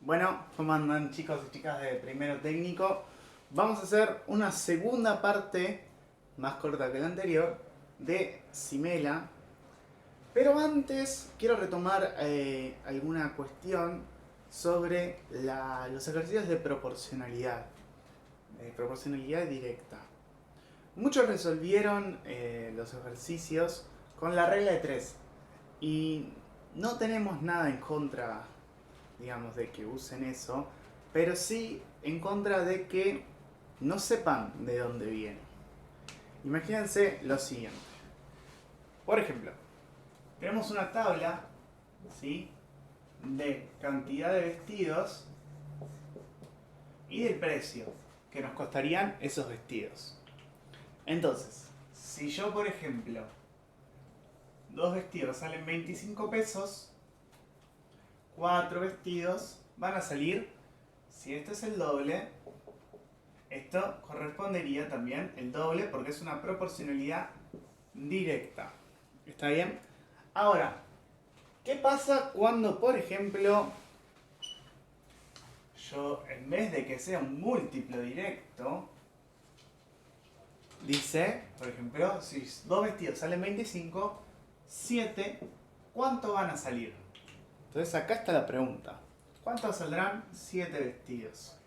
Bueno, ¿cómo andan chicos y chicas de primero técnico? Vamos a hacer una segunda parte, más corta que la anterior, de Simela. Pero antes quiero retomar alguna cuestión sobre los ejercicios de proporcionalidad directa. Muchos resolvieron los ejercicios con la regla de 3 y no tenemos nada en contra, digamos, de que usen eso, pero sí en contra de que no sepan de dónde viene. Imagínense lo siguiente. Por ejemplo, tenemos una tabla, ¿sí?, de cantidad de vestidos y del precio que nos costarían esos vestidos. Entonces, si yo, por ejemplo, dos vestidos salen 25 pesos, 4 vestidos van a salir, si esto es el doble, esto correspondería también el doble porque es una proporcionalidad directa. ¿Está bien? Ahora, ¿qué pasa cuando, por ejemplo, yo en vez de que sea un múltiplo directo, dice, por ejemplo, si dos vestidos salen 25, 7, ¿cuánto van a salir? Entonces acá está la pregunta. ¿Cuántos saldrán 7 vestidos?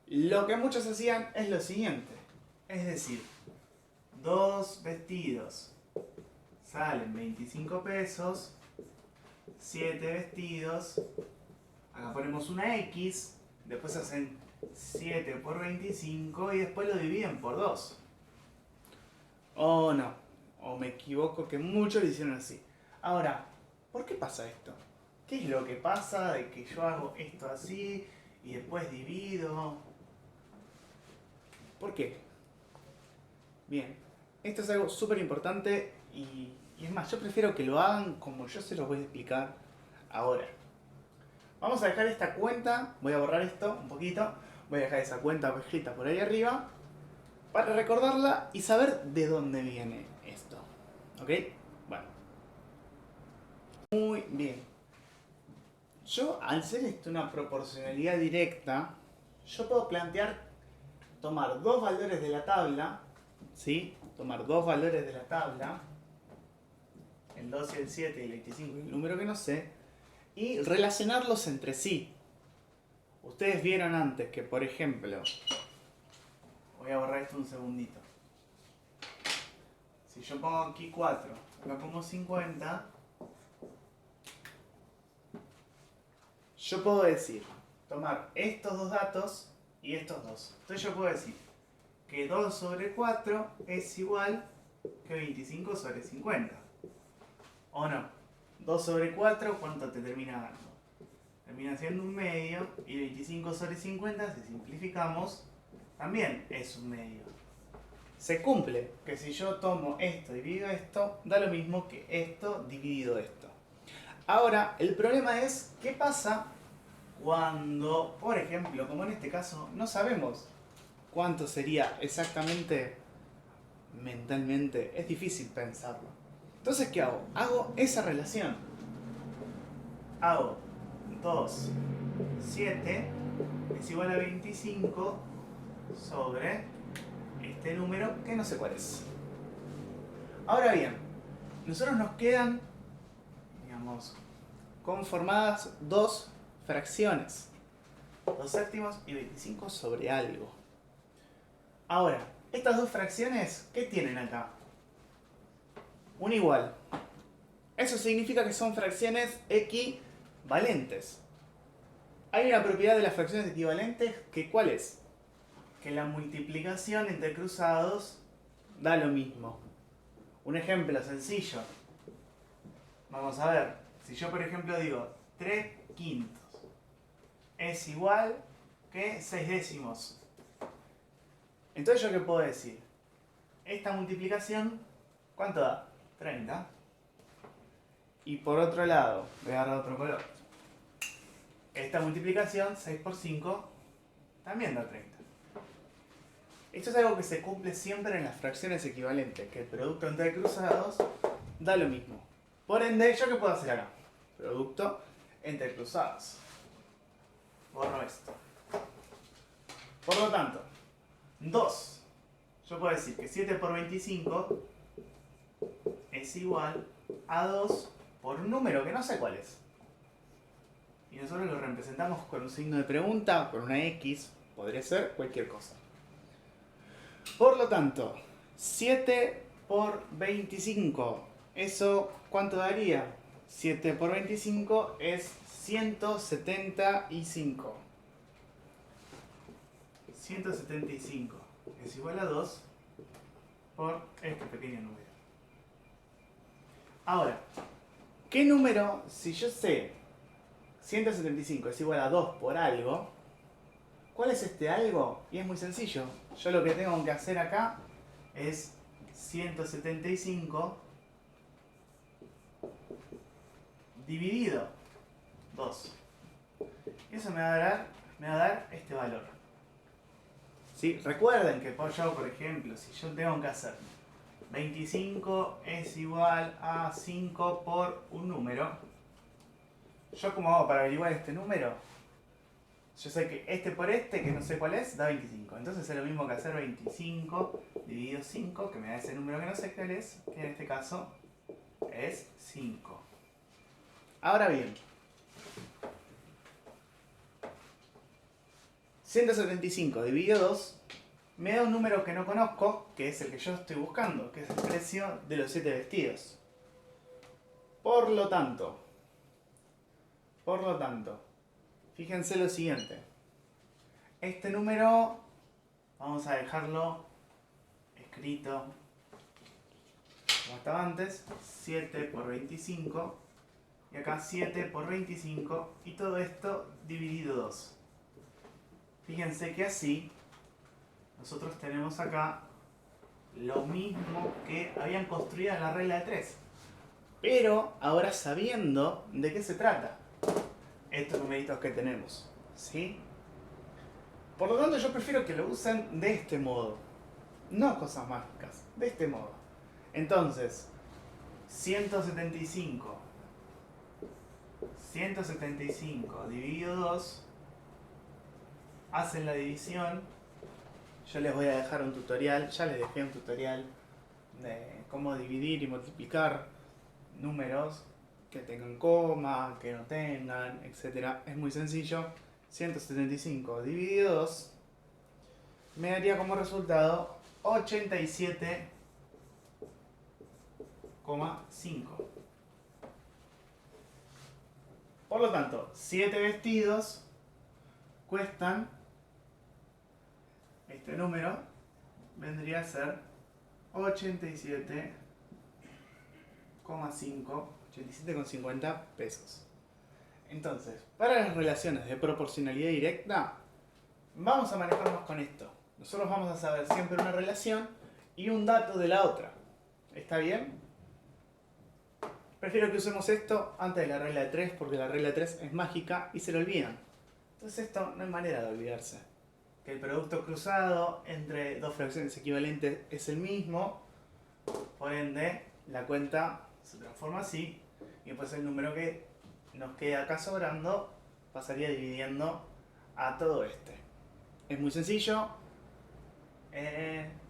Lo que muchos hacían es lo siguiente. Es decir, dos vestidos salen 25 pesos, 7 vestidos, acá ponemos una X, después hacen 7 por 25 y después lo dividen por 2. O no, o me equivoco que muchos lo hicieron así. Ahora, ¿por qué pasa esto? ¿Qué es lo que pasa de que yo hago esto así y después divido? ¿Por qué? Bien, esto es algo súper importante y es más, yo prefiero que lo hagan como yo se los voy a explicar ahora. Vamos a dejar esta cuenta, voy a borrar esto un poquito, voy a dejar esa cuenta escrita por ahí arriba para recordarla y saber de dónde viene esto. ¿Ok? Bueno. Muy bien. Yo, al ser esto una proporcionalidad directa, yo puedo plantear tomar dos valores de la tabla, ¿sí? Tomar dos valores de la tabla, el 2 y el 7 y el 25 y el número que no sé, y relacionarlos entre sí. Ustedes vieron antes que, por ejemplo, voy a borrar esto un segundito. Si yo pongo aquí 4, acá pongo 50, yo puedo decir, tomar estos dos datos y estos dos. Entonces yo puedo decir que 2 sobre 4 es igual que 25 sobre 50. ¿O no? 2 sobre 4, ¿cuánto te termina dando? Termina siendo un medio y 25 sobre 50, si simplificamos, también es un medio. Se cumple que si yo tomo esto y divido esto, da lo mismo que esto dividido esto. Ahora, el problema es, ¿qué pasa cuando, por ejemplo, como en este caso, no sabemos cuánto sería exactamente mentalmente? Es difícil pensarlo. Entonces, ¿qué hago? Hago esa relación. Hago 2, 7 es igual a 25 sobre este número que no sé cuál es. Ahora bien, nosotros nos quedan, digamos, conformadas dos fracciones, 2 séptimos y 25 sobre algo. Ahora, estas dos fracciones, ¿qué tienen acá? Un igual. Eso significa que son fracciones equivalentes. Hay una propiedad de las fracciones equivalentes que ¿cuál es? Que la multiplicación entre cruzados da lo mismo. Un ejemplo sencillo. Vamos a ver. Si yo por ejemplo digo 3 quintos es igual que 6 décimos. Entonces yo qué puedo decir? Esta multiplicación, ¿cuánto da? 30. Y por otro lado, voy a agarrar otro color. Esta multiplicación, 6 por 5, también da 30. Esto es algo que se cumple siempre en las fracciones equivalentes, que el producto entre cruzados da lo mismo. Por ende, ¿yo qué puedo hacer acá? Producto entre cruzados. borro esto. Por lo tanto, 2. Yo puedo decir que 7 por 25 es igual a 2 por un número que no sé cuál es. Y nosotros lo representamos con un signo de pregunta, con una X, podría ser cualquier cosa. Por lo tanto, 7 por 25, ¿eso cuánto daría? 7 por 25 es 175. 175 es igual a 2 por este pequeño número. Ahora, ¿qué número, si yo sé 175 es igual a 2 por algo, cuál es este algo? Y es muy sencillo. Yo lo que tengo que hacer acá es 175 dividido 2. Eso me va a dar este valor. ¿Sí? Recuerden que por ejemplo, si yo tengo que hacer 25 es igual a 5 por un número, ¿yo cómo hago para averiguar este número? Yo sé que este por este, que no sé cuál es, da 25. Entonces es lo mismo que hacer 25 dividido 5, que me da ese número que no sé cuál es, que en este caso es 5. Ahora bien, 175 dividido 2 me da un número que no conozco, que es el que yo estoy buscando, que es el precio de los 7 vestidos. Por lo tanto, fíjense lo siguiente. Este número vamos a dejarlo escrito como estaba antes, 7 por 25, y acá 7 por 25, y todo esto dividido 2. Fíjense que así nosotros tenemos acá lo mismo que habían construido en la regla de 3. Pero ahora sabiendo de qué se trata estos numeritos que tenemos, ¿sí? Por lo tanto yo prefiero que lo usen de este modo, no cosas mágicas, de este modo. Entonces, 175 dividido 2 hacen la división. Yo les voy a dejar un tutorial, ya les dejé un tutorial de cómo dividir y multiplicar números que tengan coma, que no tengan, etc. Es muy sencillo. 175 dividido 2 me daría como resultado 87,5. Por lo tanto, 7 vestidos cuestan, este número vendría a ser 87,50 pesos. Entonces, para las relaciones de proporcionalidad directa, vamos a manejarnos con esto. Nosotros vamos a saber siempre una relación y un dato de la otra. ¿Está bien? Prefiero que usemos esto antes de la regla de 3, porque la regla de 3 es mágica y se lo olvidan. Entonces esto no hay manera de olvidarse. Que el producto cruzado entre dos fracciones equivalentes es el mismo, por ende la cuenta se transforma así, y después el número que nos queda acá sobrando pasaría dividiendo a todo este. Es muy sencillo.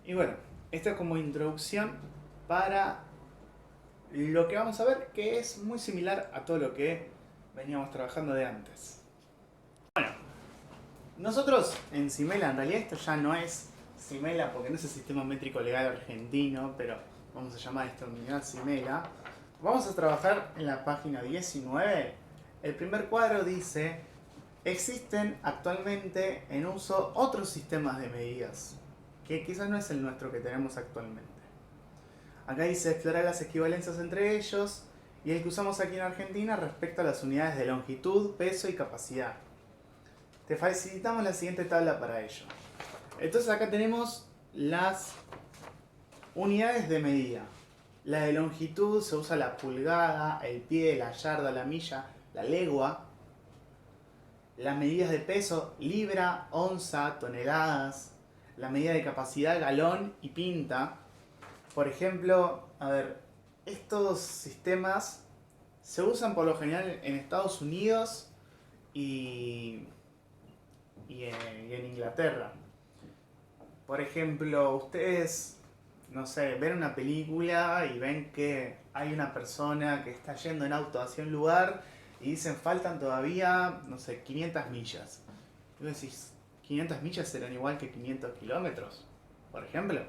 Y bueno, esto es como introducción para lo que vamos a ver, que es muy similar a todo lo que veníamos trabajando de antes. Bueno, nosotros en Simela, en realidad esto ya no es Simela porque no es el sistema métrico legal argentino, pero vamos a llamar esta unidad Simela. Vamos a trabajar en la página 19. El primer cuadro dice: existen actualmente en uso otros sistemas de medidas, que quizás no es el nuestro que tenemos actualmente. Acá dice explorar las equivalencias entre ellos y el que usamos aquí en Argentina respecto a las unidades de longitud, peso y capacidad. Te facilitamos la siguiente tabla para ello. Entonces acá tenemos las unidades de medida. La de longitud se usa la pulgada, el pie, la yarda, la milla, la legua. Las medidas de peso, libra, onza, toneladas. La medida de capacidad, galón y pinta. Por ejemplo, a ver, estos sistemas se usan por lo general en Estados Unidos y y en Inglaterra. Por ejemplo, ustedes, no sé, ven una película y ven que hay una persona que está yendo en auto hacia un lugar y dicen faltan todavía, no sé, 500 millas. Y vos decís, ¿500 millas serán igual que 500 kilómetros? Por ejemplo.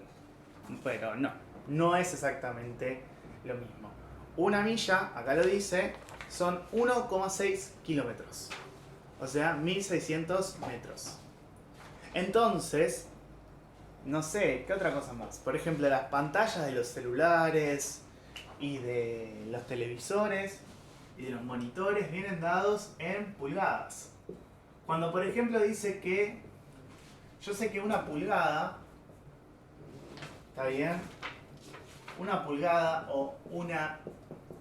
Pero no, no es exactamente lo mismo. Una milla, acá lo dice, son 1,6 kilómetros. O sea, 1600 metros. Entonces, no sé, ¿qué otra cosa más? Por ejemplo, las pantallas de los celulares y de los televisores y de los monitores vienen dados en pulgadas. Cuando por ejemplo dice que, yo sé que una pulgada, ¿está bien? Una pulgada o una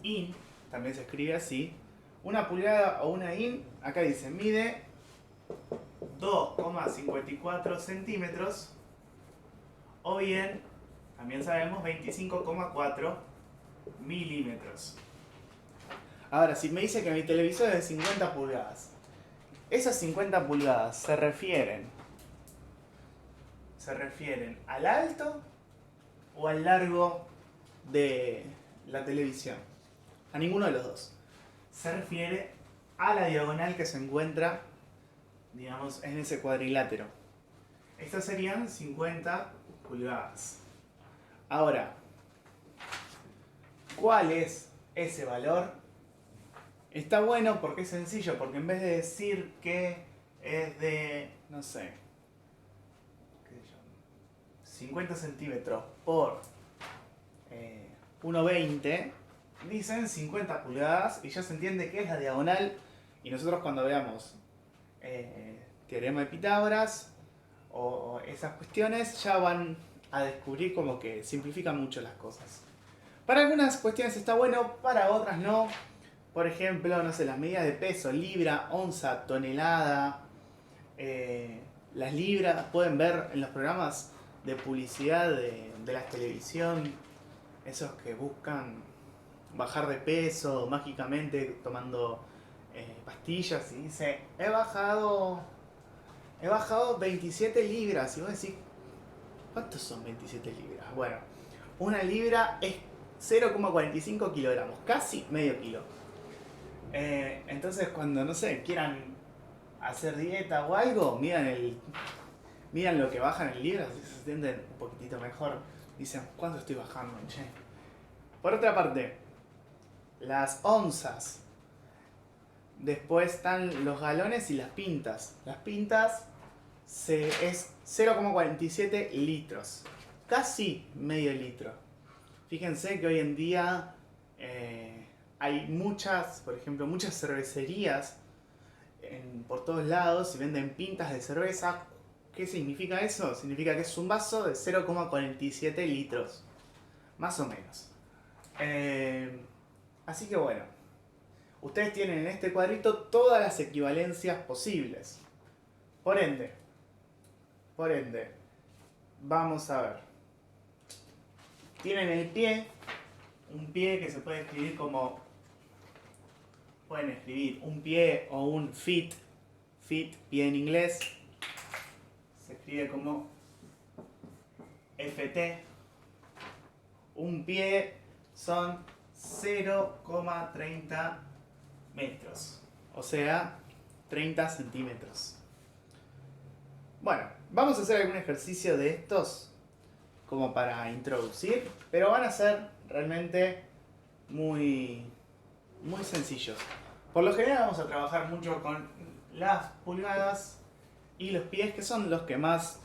in, también se escribe así. Una pulgada o una in, acá dice, mide 2,54 centímetros o bien, también sabemos, 25,4 milímetros. Ahora, si me dice que mi televisor es de 50 pulgadas, esas 50 pulgadas se refieren al alto o al largo de la televisión. A ninguno de los dos. Se refiere a la diagonal que se encuentra, digamos, en ese cuadrilátero. Estas serían 50 pulgadas. Ahora, ¿cuál es ese valor? Está bueno porque es sencillo, porque en vez de decir que es de, no sé, 50 centímetros por 1,20, dicen 50 pulgadas y ya se entiende que es la diagonal. Y nosotros cuando veamos teorema de Pitágoras o esas cuestiones ya van a descubrir como que simplifican mucho las cosas. Para algunas cuestiones está bueno, para otras no. Por ejemplo, no sé, las medidas de peso, libra, onza, tonelada. Las libras pueden ver en los programas de publicidad de la televisión, esos que buscan bajar de peso mágicamente tomando pastillas y dice, he bajado 27 libras. Y vos decís, ¿cuántos son 27 libras? Bueno, una libra es 0,45 kilogramos, casi medio kilo. Entonces cuando, no sé, quieran hacer dieta o algo, midan lo que bajan en libras y se sienten un poquitito mejor. Dicen, ¿cuánto estoy bajando, che? Por otra parte, las onzas. Después están los galones y las pintas. Las pintas es 0,47 litros. Casi medio litro. Fíjense que hoy en día hay muchas, por ejemplo, muchas cervecerías por todos lados y venden pintas de cerveza. ¿Qué significa eso? Significa que es un vaso de 0,47 litros. Más o menos. Así que bueno. Ustedes tienen en este cuadrito todas las equivalencias posibles. Por ende, vamos a ver. Tienen el pie, un pie que se puede escribir como, pueden escribir un pie o un feet, pie en inglés, se escribe como FT. Un pie son 0,30 metros, o sea, 30 centímetros. Bueno, vamos a hacer algún ejercicio de estos como para introducir, pero van a ser realmente muy sencillos. Por lo general vamos a trabajar mucho con las pulgadas y los pies, que son los que más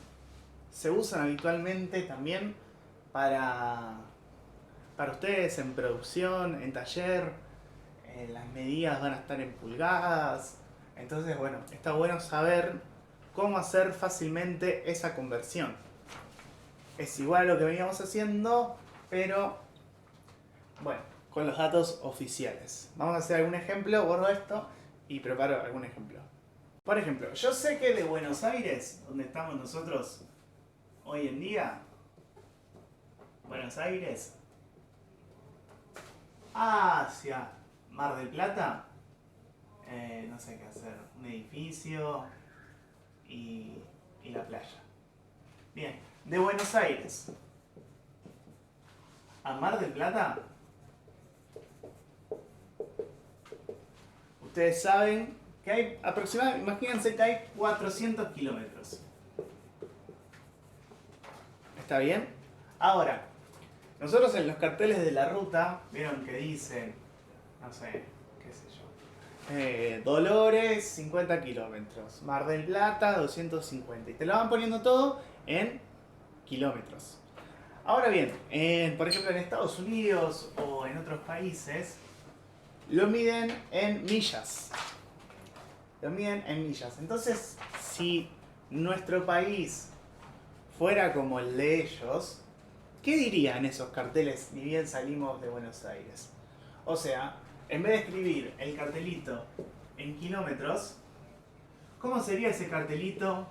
se usan habitualmente también para ustedes en producción, en taller. Las medidas van a estar en pulgadas. Entonces, bueno, está bueno saber cómo hacer fácilmente esa conversión. Es igual a lo que veníamos haciendo, pero bueno, con los datos oficiales. Vamos a hacer algún ejemplo, borro esto y preparo algún ejemplo. Por ejemplo, yo sé que de Buenos Aires, donde estamos nosotros hoy en día, Buenos Aires, hacia Mar del Plata, no sé qué hacer, un edificio, y la playa. Bien, de Buenos Aires a Mar del Plata, ustedes saben que hay aproximadamente, imagínense que hay 400 kilómetros. ¿Está bien? Ahora, nosotros en los carteles de la ruta, vieron que dicen, no sé, qué sé yo, Dolores 50 kilómetros, Mar del Plata 250, y te lo van poniendo todo en kilómetros. Ahora bien, por ejemplo en Estados Unidos o en otros países, lo miden en millas. Lo miden en millas. Entonces, si nuestro país fuera como el de ellos, ¿qué dirían esos carteles ni bien salimos de Buenos Aires? O sea, en vez de escribir el cartelito en kilómetros, ¿cómo sería ese cartelito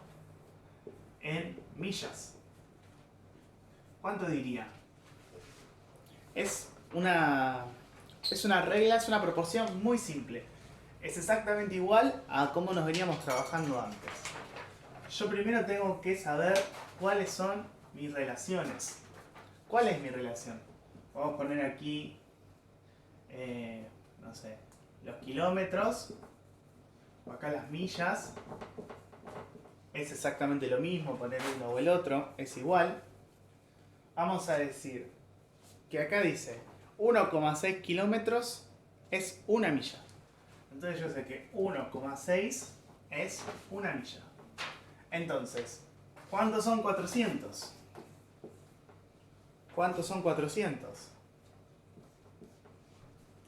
en millas? ¿Cuánto diría? Es una regla, es una proporción muy simple. Es exactamente igual a cómo nos veníamos trabajando antes. Yo primero tengo que saber cuáles son mis relaciones. ¿Cuál es mi relación? Vamos a poner aquí, no sé, los kilómetros, o acá las millas. Es exactamente lo mismo, poner uno o el otro, es igual. Vamos a decir que acá dice 1,6 kilómetros es una milla. Entonces yo sé que 1,6 es una milla. Entonces, ¿cuántos son 400? ¿Cuántos son 400?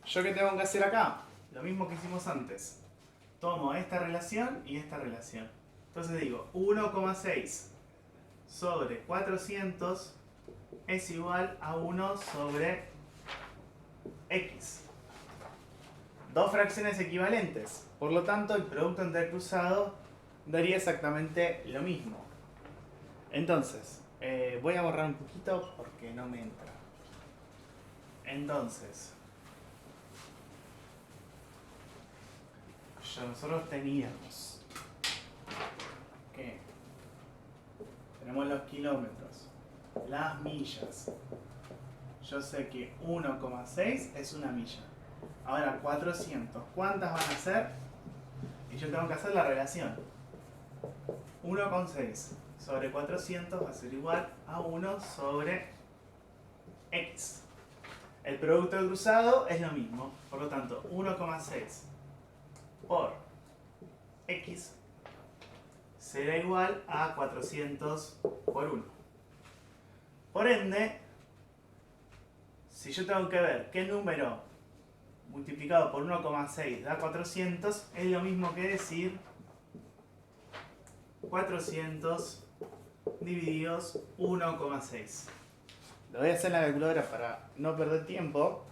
¿Yo qué tengo que hacer acá? Lo mismo que hicimos antes. Tomo esta relación y esta relación. Entonces digo, 1,6 sobre 400 es igual a 1 sobre x. Dos fracciones equivalentes. Por lo tanto, el producto entre cruzado daría exactamente lo mismo. Entonces, voy a borrar un poquito porque no me entra. Entonces, nosotros teníamos que tenemos los kilómetros, las millas. Yo sé que 1,6 es una milla. Ahora 400, ¿cuántas van a ser? Y yo tengo que hacer la relación. 1,6 sobre 400 va a ser igual a 1 sobre x. El producto cruzado es lo mismo, por lo tanto 1,6 por x será igual a 400 por 1. Por ende, si yo tengo que ver qué número multiplicado por 1,6 da 400, es lo mismo que decir 400 divididos 1,6. Lo voy a hacer en la calculadora para no perder tiempo,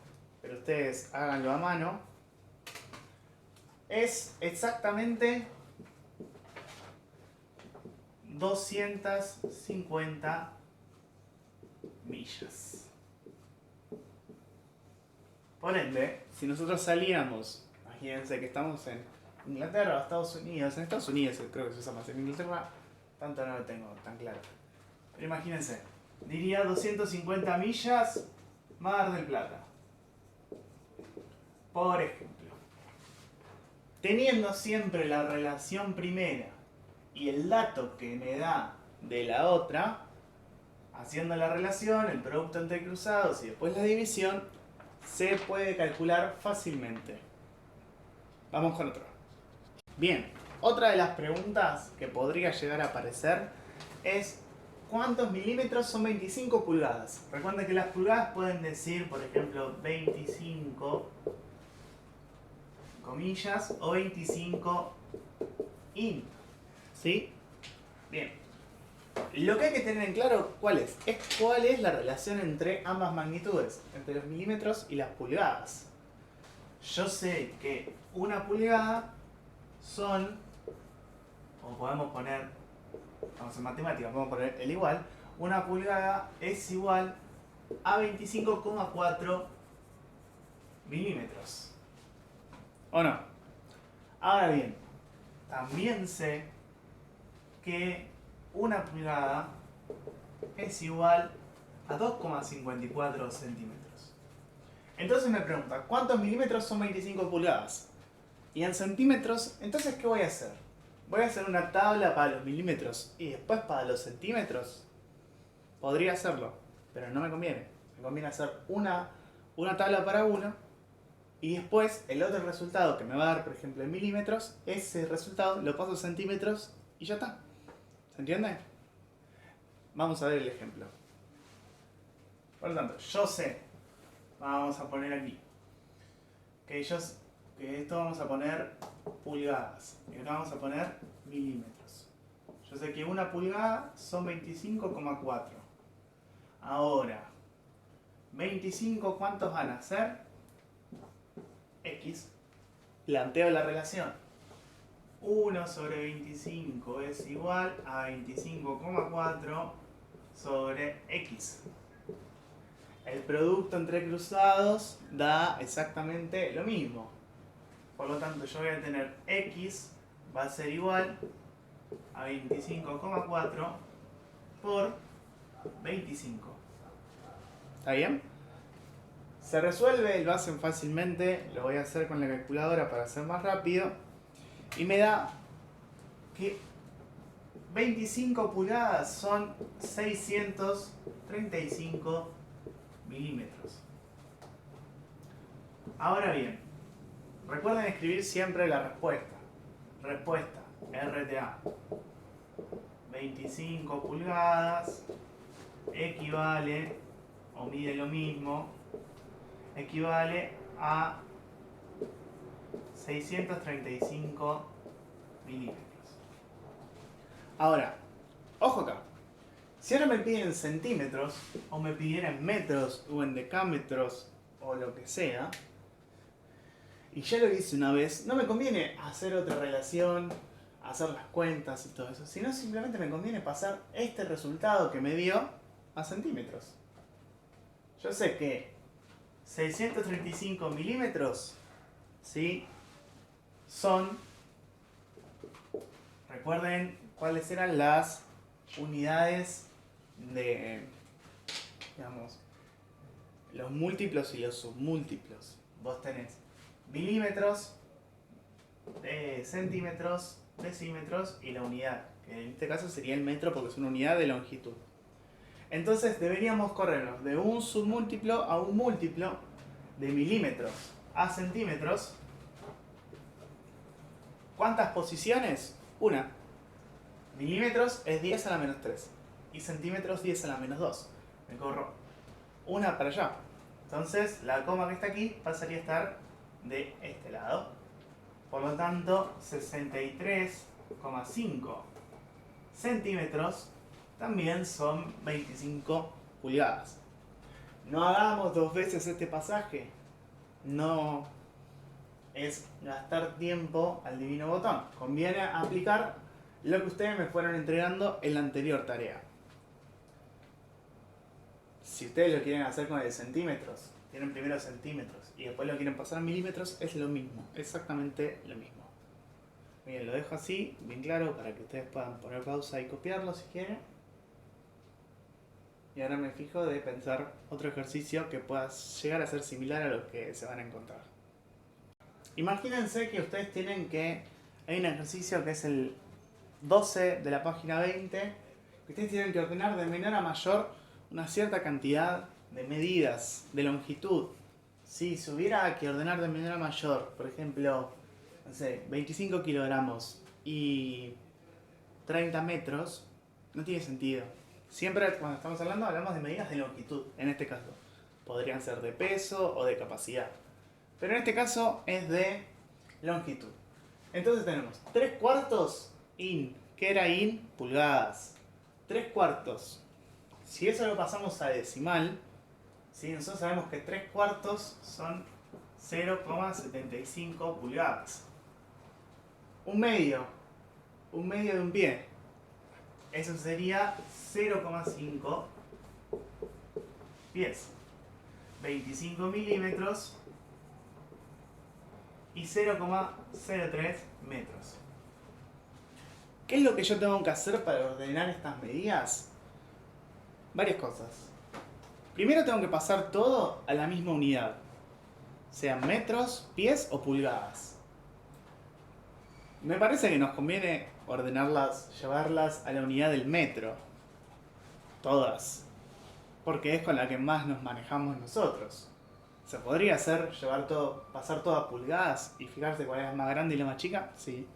pero ustedes háganlo a mano. Es exactamente 250 millas. Por ende, si nosotros salíamos, imagínense que estamos en Inglaterra o Estados Unidos, en Estados Unidos creo que se usa más, en Inglaterra tanto no lo tengo tan claro. Pero imagínense, diría 250 millas Mar del Plata. Por ejemplo. Teniendo siempre la relación primera y el dato que me da de la otra, haciendo la relación, el producto entre cruzados y después la división, se puede calcular fácilmente. Vamos con otro. Bien, otra de las preguntas que podría llegar a aparecer es ¿cuántos milímetros son 25 pulgadas? Recuerden que las pulgadas pueden decir, por ejemplo, 25 comillas o 25 in. ¿Sí? Bien. Lo que hay que tener en claro, ¿cuál es? Es cuál es la relación entre ambas magnitudes, entre los milímetros y las pulgadas. Yo sé que una pulgada son, o podemos poner, vamos en matemáticas, podemos poner el igual, una pulgada es igual a 25,4 milímetros. ¿O no? Ahora bien, también sé que una pulgada es igual a 2,54 centímetros. Entonces me pregunta, ¿cuántos milímetros son 25 pulgadas? Y en centímetros, entonces ¿qué voy a hacer? Voy a hacer una tabla para los milímetros y después para los centímetros. Podría hacerlo, pero no me conviene. Me conviene hacer una tabla para uno y después el otro resultado que me va a dar, por ejemplo, en milímetros, ese resultado lo paso a centímetros y ya está. ¿Se entiende? Vamos a ver el ejemplo. Por lo tanto, yo sé, vamos a poner aquí, que esto vamos a poner pulgadas y acá vamos a poner milímetros. Yo sé que una pulgada son 25,4. Ahora, 25, ¿cuántos van a ser? X. Planteo la relación. 1 sobre 25 es igual a 25,4 sobre X. El producto entre cruzados da exactamente lo mismo. Por lo tanto, yo voy a tener X va a ser igual a 25,4 por 25. ¿Está bien? Se resuelve, lo hacen fácilmente, lo voy a hacer con la calculadora para hacer más rápido. Y me da que 25 pulgadas son 635 milímetros. Ahora bien, recuerden escribir siempre la respuesta. Respuesta, RTA. 25 pulgadas equivale, o mide lo mismo, equivale a 635 milímetros. Ahora, ojo acá. Si ahora me piden centímetros, o me pidieran metros, o en decámetros, o lo que sea, y ya lo hice una vez, no me conviene hacer otra relación, hacer las cuentas y todo eso, sino simplemente me conviene pasar este resultado que me dio a centímetros. Yo sé que 635 milímetros, ¿sí?, son, recuerden cuáles eran las unidades de, digamos, los múltiplos y los submúltiplos. Vos tenés milímetros, centímetros, decímetros y la unidad, que en este caso sería el metro porque es una unidad de longitud. Entonces deberíamos corrernos de un submúltiplo a un múltiplo de milímetros a centímetros. ¿Cuántas posiciones? Una. Milímetros es 10 a la menos 3 y centímetros 10 a la menos 2. Me corro una para allá. Entonces la coma que está aquí pasaría a estar de este lado. Por lo tanto, 63,5 centímetros también son 25 pulgadas. No hagamos dos veces este pasaje. No es gastar tiempo al divino botón. Conviene aplicar lo que ustedes me fueron entregando en la anterior tarea. Si ustedes lo quieren hacer con el centímetros, tienen primero centímetros y después lo quieren pasar a milímetros, es lo mismo, exactamente lo mismo. Bien, lo dejo así, bien claro, para que ustedes puedan poner pausa y copiarlo si quieren. Y ahora me fijo de pensar otro ejercicio que pueda llegar a ser similar a los que se van a encontrar. Imagínense que ustedes tienen que... Hay un ejercicio que es el 12 de la página 20, que ustedes tienen que ordenar de menor a mayor una cierta cantidad de medidas de longitud. Si se hubiera que ordenar de menor a mayor, por ejemplo, no sé, 25 kilogramos y 30 metros, no tiene sentido. Siempre cuando estamos hablamos de medidas de longitud, en este caso. Podrían ser de peso o de capacidad. Pero en este caso es de longitud. Entonces tenemos 3/4 in. ¿Qué era in? Pulgadas. 3/4. Si eso lo pasamos a decimal, ¿sí?, nosotros sabemos que 3/4 son 0,75 pulgadas. Un medio de un pie. Eso sería 0,5 pies. 25 milímetros y 0,03 metros. ¿Qué es lo que yo tengo que hacer para ordenar estas medidas? Varias cosas. Primero tengo que pasar todo a la misma unidad, sean metros, pies o pulgadas. Me parece que nos conviene ordenarlas, llevarlas a la unidad del metro. Todas. Porque es con la que más nos manejamos nosotros. ¿Se podría hacer pasar todo a pulgadas y fijarse cuál es la más grande y la más chica? Sí.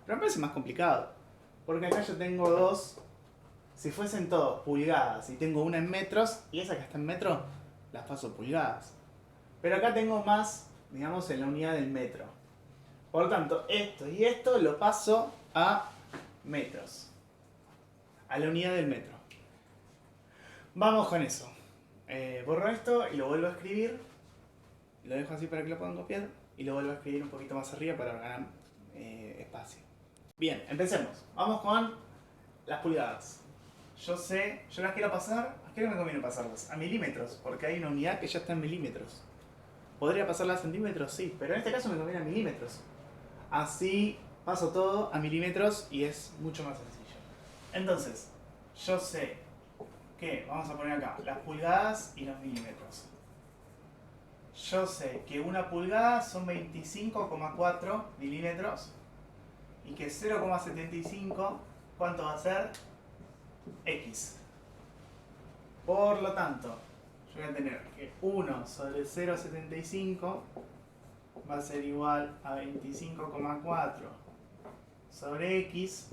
Pero me parece más complicado. Porque acá yo tengo dos. Si fuesen todos pulgadas y tengo una en metros, y esa que está en metro, las paso pulgadas. Pero acá tengo más, digamos, en la unidad del metro. Por lo tanto, esto y esto lo paso a metros. A la unidad del metro. Vamos con eso. Borro esto y lo vuelvo a escribir. Lo dejo así para que lo puedan copiar. Y lo vuelvo a escribir un poquito más arriba para ganar espacio. Bien, empecemos. Vamos con las pulgadas. Yo las quiero pasar. ¿A qué me conviene pasarlas? A milímetros, porque hay una unidad que ya está en milímetros. ¿Podría pasarla a centímetros? Sí, pero en este caso me conviene a milímetros. Así paso todo a milímetros y es mucho más sencillo. Entonces, yo sé que, vamos a poner acá, las pulgadas y los milímetros. Yo sé que una pulgada son 25,4 milímetros y que 0,75, ¿cuánto va a ser? X. Por lo tanto, yo voy a tener que 1 sobre 0,75 va a ser igual a 25,4 sobre X.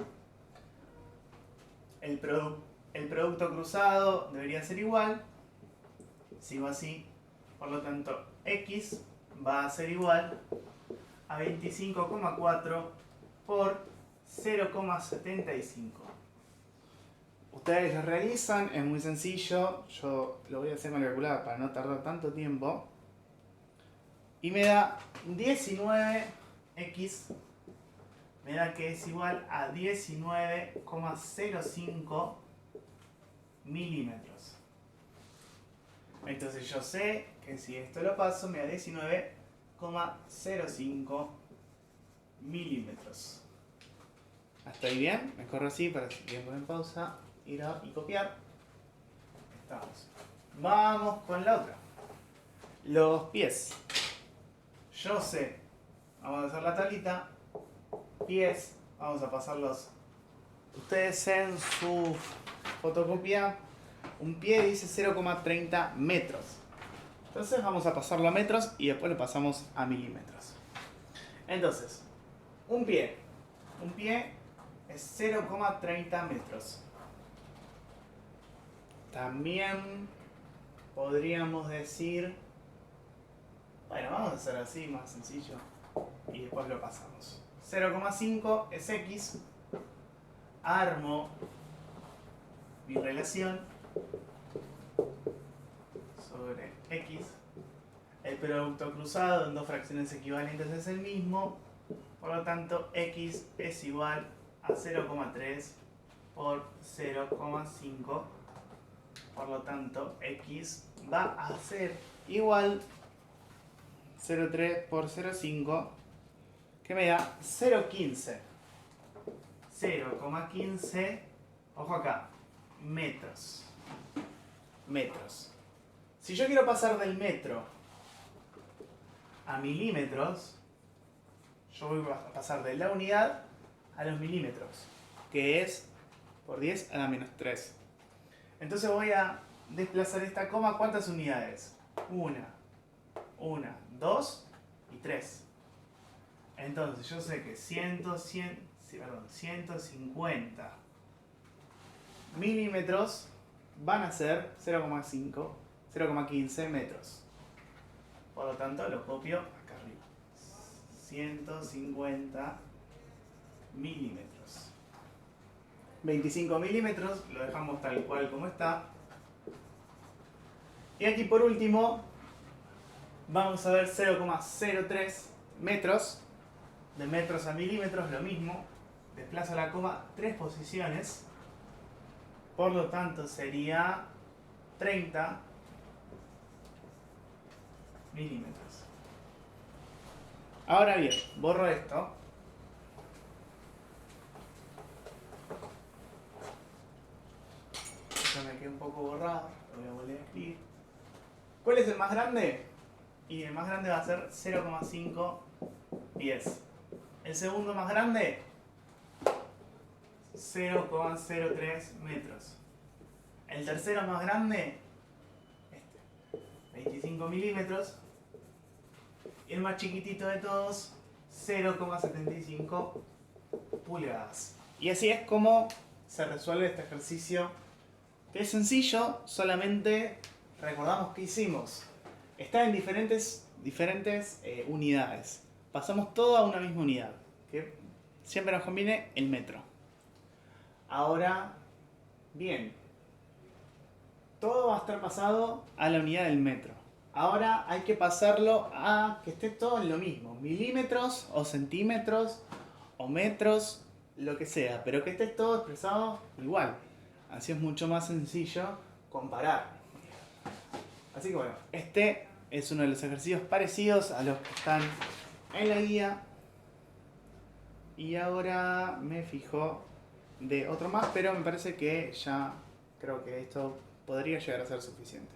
El producto cruzado debería ser igual. Sigo así. Por lo tanto, X va a ser igual a 25,4 por 0,75. Ustedes lo realizan, es muy sencillo. Yo lo voy a hacer con la calculadora para no tardar tanto tiempo. Y me da 19x, me da que es igual a 19,05 milímetros. Entonces yo sé que si esto lo paso me da 19,05 milímetros. ¿Hasta ahí bien? Me corro así para que tiempo en pausa, ir y copiar. Estamos. Vamos con la otra. Los pies. Yo sé, vamos a hacer la tablita, pies, vamos a pasarlos. Ustedes en su fotocopia, un pie dice 0,30 metros. Entonces vamos a pasarlo a metros y después lo pasamos a milímetros. Entonces, un pie es 0,30 metros. También podríamos decir, bueno, vamos a hacer así, más sencillo, y después lo pasamos. 0,5 es X, armo mi relación sobre X, el producto cruzado en dos fracciones equivalentes es el mismo, por lo tanto X es igual a 0,3 por 0,5, por lo tanto X va a ser igual 0,3 por 0,5, que me da 0,15. 0,15, ojo acá, metros. Metros. Si yo quiero pasar del metro a milímetros, yo voy a pasar de la unidad a los milímetros, que es por 10 a la menos 3. Entonces voy a desplazar esta coma, ¿cuántas unidades? Una, 2 y 3. Entonces yo sé que 150 milímetros van a ser 0,15 metros. Por lo tanto lo copio acá arriba. 150 milímetros. 25 milímetros lo dejamos tal cual como está. Y aquí por último vamos a ver 0,03 metros. De metros a milímetros lo mismo. Desplazo la coma 3 posiciones. Por lo tanto sería 30 milímetros. Ahora bien, borro esto. esto me quedó un poco borrado, lo voy a volver a escribir. ¿Cuál es el más grande? Y el más grande va a ser 0,5 pies. El segundo más grande, 0,03 metros. El tercero más grande, 25 milímetros. Y el más chiquitito de todos, 0,75 pulgadas. Y así es como se resuelve este ejercicio, que es sencillo, solamente recordamos que hicimos. Está en diferentes unidades. Pasamos todo a una misma unidad, que siempre nos conviene el metro. Ahora, bien, todo va a estar pasado a la unidad del metro. Ahora hay que pasarlo a que esté todo en lo mismo, milímetros o centímetros o metros, lo que sea, pero que esté todo expresado igual. Así es mucho más sencillo comparar. Así que bueno, este es uno de los ejercicios parecidos a los que están en la guía. Y ahora me fijo de otro más, pero me parece que ya creo que esto podría llegar a ser suficiente.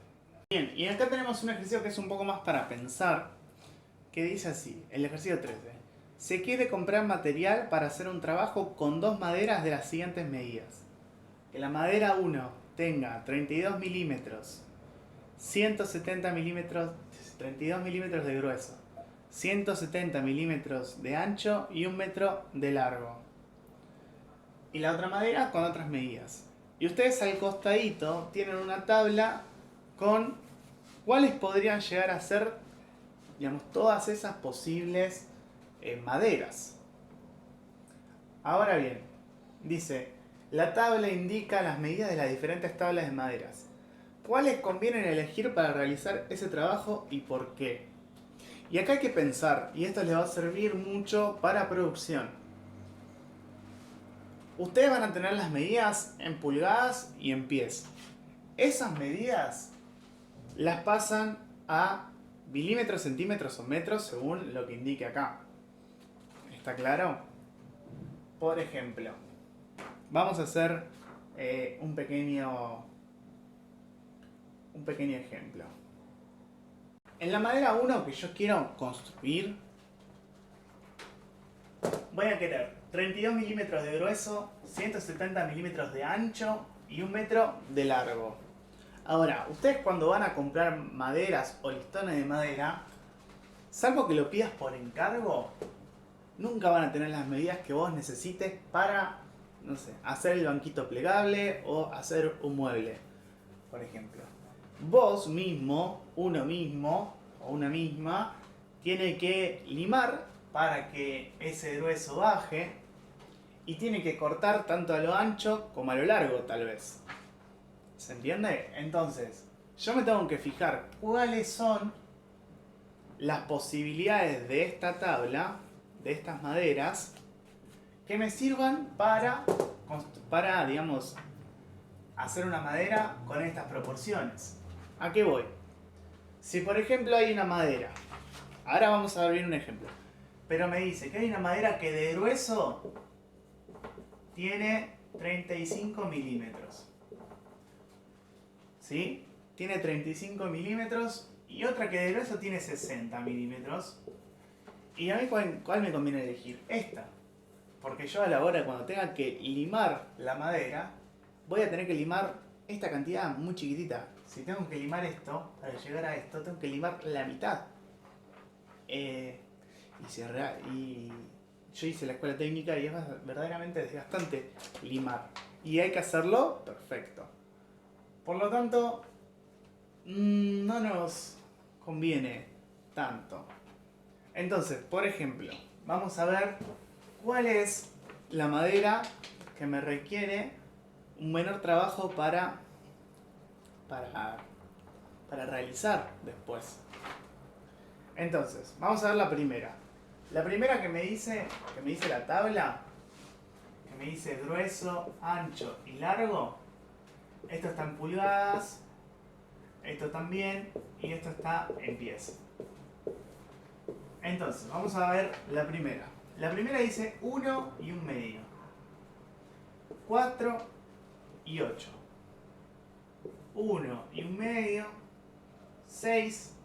Bien, y acá tenemos un ejercicio que es un poco más para pensar, que dice así, el ejercicio 13. Se quiere comprar material para hacer un trabajo con dos maderas de las siguientes medidas. Que la madera 1 tenga 32 milímetros, 170 milímetros, 32 milímetros de grueso, 170 milímetros de ancho y 1 metro de largo. Y la otra madera con otras medidas. Y ustedes al costadito tienen una tabla con cuáles podrían llegar a ser, digamos, todas esas posibles maderas. Ahora bien, dice, la tabla indica las medidas de las diferentes tablas de maderas. ¿Cuáles convienen elegir para realizar ese trabajo y por qué? Y acá hay que pensar, y esto les va a servir mucho para producción. Ustedes van a tener las medidas en pulgadas y en pies. Esas medidas las pasan a milímetros, centímetros o metros según lo que indique acá. ¿Está claro? Por ejemplo, vamos a hacer un pequeño ejemplo. En la madera 1 que yo quiero construir, voy a querer 32 milímetros de grueso, 170 milímetros de ancho y 1 metro de largo. Ahora, ustedes cuando van a comprar maderas o listones de madera, salvo que lo pidas por encargo, nunca van a tener las medidas que vos necesites para, no sé, hacer el banquito plegable o hacer un mueble, por ejemplo. Vos mismo, uno mismo o una misma, tiene que limar para que ese grueso baje y tiene que cortar tanto a lo ancho como a lo largo, tal vez. ¿Se entiende? Entonces, yo me tengo que fijar cuáles son las posibilidades de esta tabla, de estas maderas, que me sirvan para digamos, hacer una madera con estas proporciones. ¿A qué voy? Si por ejemplo hay una madera, ahora vamos a ver bien un ejemplo, pero me dice que hay una madera que de grueso tiene 35 milímetros. ¿Sí? Tiene 35 milímetros y otra que de grueso tiene 60 milímetros. ¿Y a mí cuál me conviene elegir? Esta. Porque yo a la hora cuando tenga que limar la madera, voy a tener que limar esta cantidad muy chiquitita. Si tengo que limar esto, para llegar a esto, tengo que limar la mitad. Y yo hice la escuela técnica y es verdaderamente desgastante limar. Y hay que hacerlo perfecto. Por lo tanto, no nos conviene tanto. Entonces, por ejemplo, vamos a ver cuál es la madera que me requiere un menor trabajo para realizar después. Entonces, vamos a ver la primera. La primera que me dice la tabla, que me dice grueso, ancho y largo, esto está en pulgadas, esto también, y esto está en pies. Entonces, vamos a ver la primera. La primera dice 1 y 1 medio, 4 y 8. 1 y un medio, 6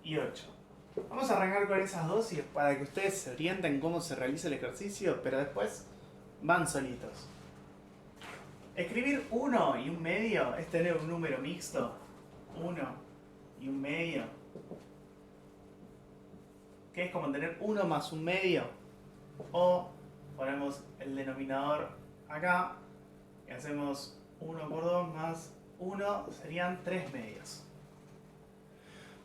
y 8. Vamos a arrancar con esas dos y para que ustedes se orienten cómo se realiza el ejercicio, pero después van solitos. Escribir 1 y un medio es tener un número mixto. 1 y un medio. Que es como tener 1 más un medio. O ponemos el denominador acá y hacemos 1 por 2 más 1 serían 3 medios.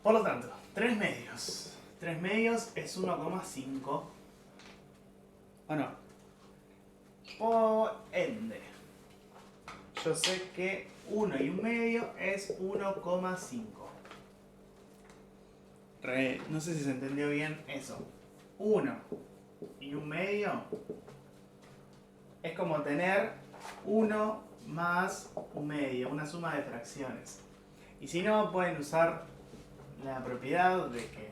Por lo tanto, 3 medios. 3 medios es 1,5. ¿O no? Por ende, yo sé que 1 y un medio es 1,5. No sé si se entendió bien eso. 1 y un medio es como tener 1 más un medio, una suma de fracciones. Y si no, pueden usar la propiedad de que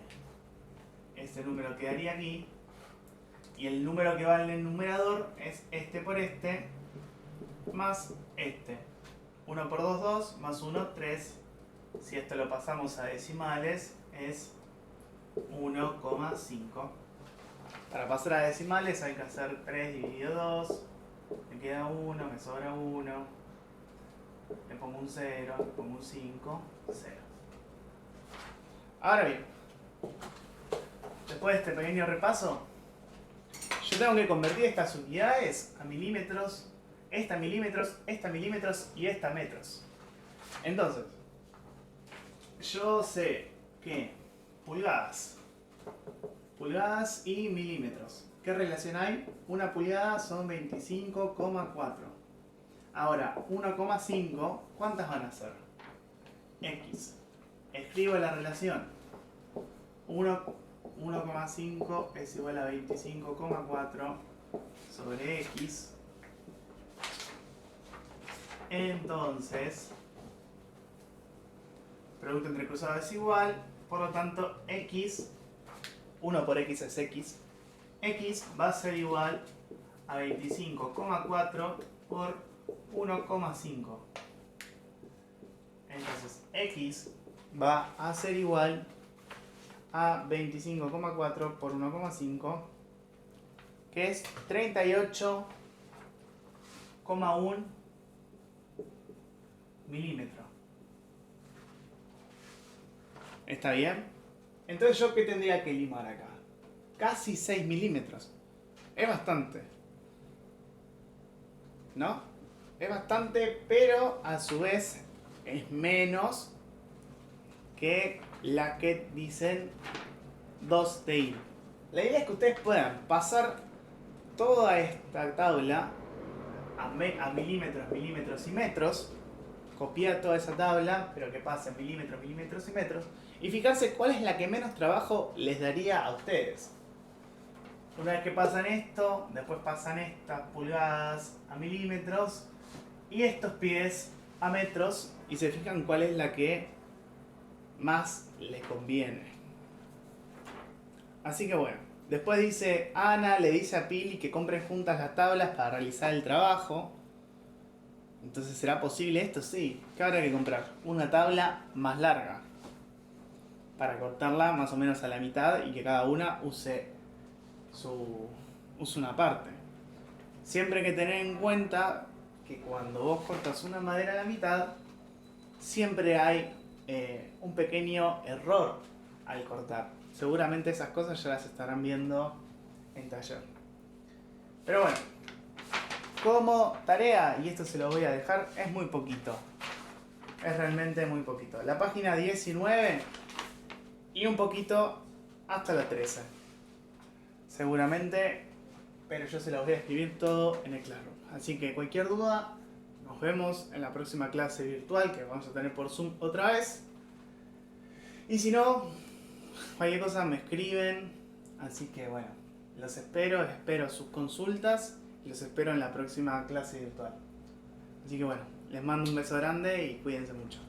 este número quedaría aquí y el número que va en el numerador es este por este más este. 1 por 2, 2, más 1, 3. Si esto lo pasamos a decimales es 1,5. Para pasar a decimales hay que hacer 3 dividido 2. Me queda 1, me sobra 1. Le pongo un 0, le pongo un 5, 0. Ahora bien, después de este pequeño repaso, yo tengo que convertir estas unidades a milímetros, esta milímetros, esta milímetros y esta metros. Entonces, yo sé que pulgadas y milímetros. ¿Qué relación hay? Una pulgada son 25,4. Ahora, 1,5, ¿cuántas van a ser? X. Escribo la relación. 1,5 es igual a 25,4 sobre X. Entonces, producto entre cruzados es igual, por lo tanto X, 1 por X es X, X va a ser igual a 25,4 por 1,5. Entonces X va a ser igual a 25,4 por 1,5, que es 38,1 milímetros. ¿Está bien? Entonces, ¿yo qué tendría que limar acá? Casi 6 milímetros. Es bastante. ¿No? Es bastante, pero a su vez es menos que la que dicen 2 de I. La idea es que ustedes puedan pasar toda esta tabla a milímetros, milímetros y metros, copiar toda esa tabla, pero que pase en milímetros, milímetros y metros, y fijarse cuál es la que menos trabajo les daría a ustedes. Una vez que pasan esto, después pasan estas pulgadas a milímetros y estos pies a metros, y se fijan cuál es la que más les conviene. Así que bueno, después dice Ana le dice a Pili que compren juntas las tablas para realizar el trabajo. Entonces, ¿será posible esto? Sí. ¿Qué habrá que comprar? Una tabla más larga para cortarla más o menos a la mitad y que cada una use una parte. Siempre hay que tener en cuenta que cuando vos cortas una madera a la mitad, siempre hay un pequeño error al cortar. Seguramente esas cosas ya las estarán viendo en taller. Pero bueno, como tarea, y esto se lo voy a dejar, es muy poquito. Es realmente muy poquito. La página 19 y un poquito hasta la 13. Seguramente, pero yo se los voy a escribir todo en el Classroom. Así que cualquier duda, nos vemos en la próxima clase virtual que vamos a tener por Zoom otra vez. Y si no, cualquier cosa me escriben. Así que bueno, los espero sus consultas y los espero en la próxima clase virtual. Así que bueno, les mando un beso grande y cuídense mucho.